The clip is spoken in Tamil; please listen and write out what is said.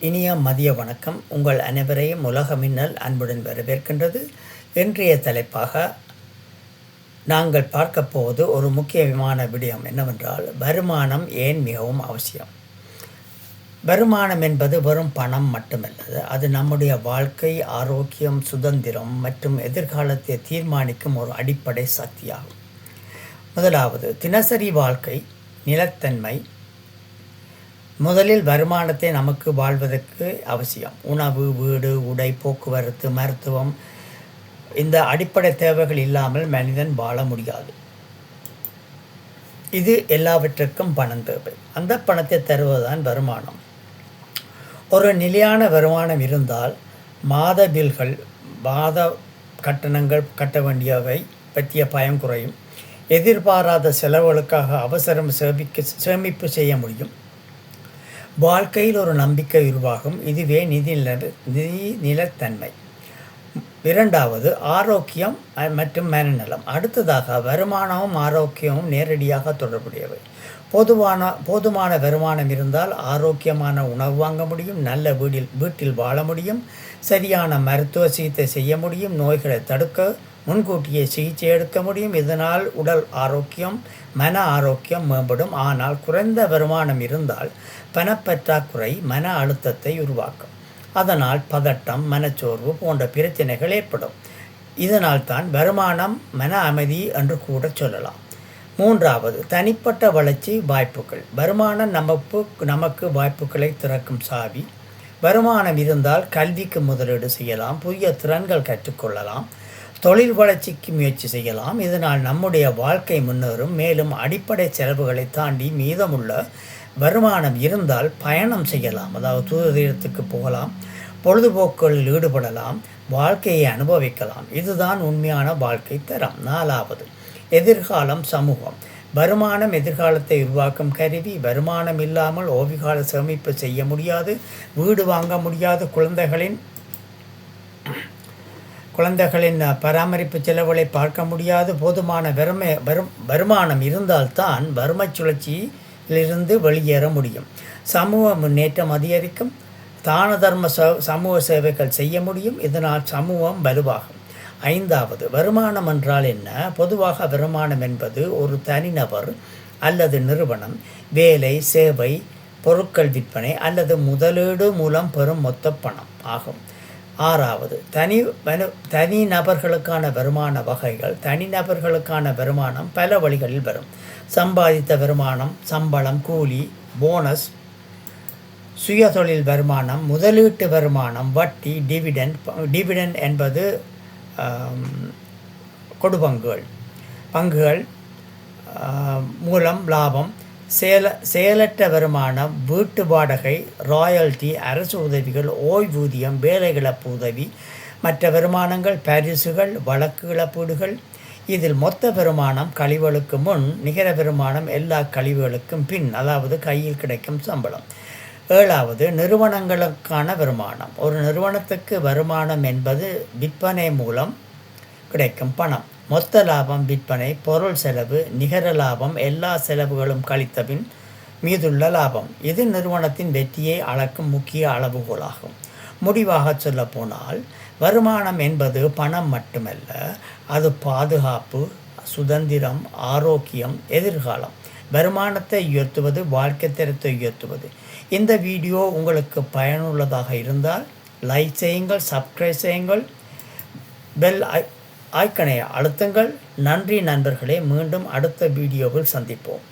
இனிய மதிய வணக்கம். உங்கள் அனைவரையும் உலக மின்னல் அன்புடன் வரவேற்கின்றது. இன்றைய தலைப்பாக நாங்கள் பார்க்க போவது ஒரு முக்கியமான விடயம் என்னவென்றால், வருமானம் ஏன் மிகவும் அவசியம். வருமானம் என்பது வெறும் பணம் மட்டுமல்லது, அது நம்முடைய வாழ்க்கை, ஆரோக்கியம், சுதந்திரம் மற்றும் எதிர்காலத்தை தீர்மானிக்கும் ஒரு அடிப்படை சக்தியாகும். முதலாவது, தினசரி வாழ்க்கை நிலைத்தன்மை. முதலில் வருமானத்தை நமக்கு வாழ்வதற்கு அவசியம். உணவு, வீடு, உடை, போக்குவரத்து, மருத்துவம், இந்த அடிப்படை தேவைகள் இல்லாமல் மனிதன் வாழ முடியாது. இது எல்லாவற்றுக்கும் பணம் தேவை. அந்த பணத்தை தருவதுதான் வருமானம். ஒரு நிலையான வருமானம் இருந்தால் மாத பில்கள், மாத கட்டணங்கள் கட்ட வேண்டியவை பற்றிய பயம் குறையும். எதிர்பாராத செலவுகளுக்காக அவசரம் சேமிப்பு செய்ய முடியும். வாழ்க்கையில் ஒரு நம்பிக்கை உருவாகும். இதுவே நிதி நிலைத்தன்மை. இரண்டாவது, ஆரோக்கியம் மற்றும் மனநலம். அடுத்ததாக, வருமானமும் ஆரோக்கியமும் நேரடியாக தொடர்புடையவை. போதுமான வருமானம் இருந்தால் ஆரோக்கியமான உணவு வாங்க முடியும், நல்ல வீட்டில் வாழ முடியும், சரியான மருத்துவ சிகிச்சை செய்ய முடியும், நோய்களை தடுக்க முன்கூட்டியே சிகிச்சை எடுக்க முடியும். இதனால் உடல் ஆரோக்கியம், மன ஆரோக்கியம் மேம்படும். ஆனால் குறைந்த வருமானம் இருந்தால் பணப்பற்றாக்குறை மன அழுத்தத்தை உருவாக்கும். அதனால் பதட்டம், மனச்சோர்வு போன்ற பிரச்சனைகள் ஏற்படும். இதனால் தான் வருமானம் மன அமைதி என்று கூட சொல்லலாம். மூன்றாவது, தனிப்பட்ட வளர்ச்சி வாய்ப்புகள். வருமானம் நமக்கு வாய்ப்புகளை திறக்கும் சாவி. வருமானம் இருந்தால் கல்விக்கு முதலீடு செய்யலாம், புதிய திறன்கள் கற்றுக்கொள்ளலாம், தொழில் வளர்ச்சிக்கு முயற்சி செய்யலாம். இதனால் நம்முடைய வாழ்க்கை முன்னேறும். மேலும் அடிப்படை செலவுகளை தாண்டி மீதமுள்ள வருமானம் இருந்தால் பயணம் செய்யலாம், அதாவது தூரத்துக்கு போகலாம், பொழுதுபோக்குகளில் ஈடுபடலாம், வாழ்க்கையை அனுபவிக்கலாம். இதுதான் உண்மையான வாழ்க்கை தரம். நாலாவது, எதிர்காலம் சமூகம். வருமானம் எதிர்காலத்தை உருவாக்கும் கருவி. வருமானம் இல்லாமல் ஓவிகால சேமிப்பு செய்ய முடியாது, வீடு வாங்க முடியாது, குழந்தைகளின் பராமரிப்பு செலவுகளை பார்க்க முடியாது. போதுமான வருமானம் இருந்தால்தான் வறுமை சுழற்சியிலிருந்து வெளியேற முடியும். சமூக முன்னேற்றம் அதிகரிக்கும். தான தர்ம சமூக சேவைகள் செய்ய முடியும். இதனால் சமூகம் வலுவாகும். ஐந்தாவது, வருமானம் என்றால் என்ன? பொதுவாக வருமானம் என்பது ஒரு தனிநபர் அல்லது நிறுவனம் வேலை, சேவை, பொருட்கள் விற்பனை அல்லது முதலீடு மூலம் பெறும் மொத்த பணம் ஆகும். ஆறாவது, தனி நபர்களுக்கான வருமான வகைகள். தனிநபர்களுக்கான வருமானம் பல வழிகளில் வரும். சம்பாதித்த வருமானம், சம்பளம், கூலி, போனஸ், சுயதொழில் வருமானம், முதலீட்டு வருமானம், வட்டி, டிவிடெண்ட் என்பது பங்குகள் மூலம் லாபம், செயலற்ற வருமானம், வீட்டு வாடகை, ராயல்டி, அரசு உதவிகள், ஓய்வூதியம், வேலை இழப்பு உதவி, மற்ற வருமானங்கள், பரிசுகள், வழக்கு இழப்பீடுகள். இதில் மொத்த வருமானம் கழிவுகளுக்கு முன், நிகர வருமானம் எல்லா கழிவுகளுக்கும் பின், அதாவது கையில் கிடைக்கும் சம்பளம். ஏழாவது, நிறுவனங்களுக்கான வருமானம். ஒரு நிறுவனத்துக்கு வருமானம் என்பது விற்பனை மூலம் கிடைக்கும் பணம். மொத்த லாபம் விற்பனை, பொருள் செலவு, நிகர லாபம் எல்லா செலவுகளும் கழித்தபின் மீதுள்ள லாபம். இது நிறுவனத்தின் வெற்றியை அளக்கும் முக்கிய அளவுகோலாகும். முடிவாக சொல்ல போனால், வருமானம் என்பது பணம் மட்டுமல்ல, அது பாதுகாப்பு, சுதந்திரம், ஆரோக்கியம், எதிர்காலம். வருமானத்தை உயர்த்துவது வாழ்க்கை தரத்தை உயர்த்துவது. இந்த வீடியோ உங்களுக்கு பயனுள்ளதாக இருந்தால் லைக் செய்யுங்கள், சப்ஸ்கிரைப் செய்யுங்கள், பெல் ஐக்கனை அழுத்துங்கள். நன்றி நண்பர்களே. மீண்டும் அடுத்த வீடியோவில் சந்திப்போம்.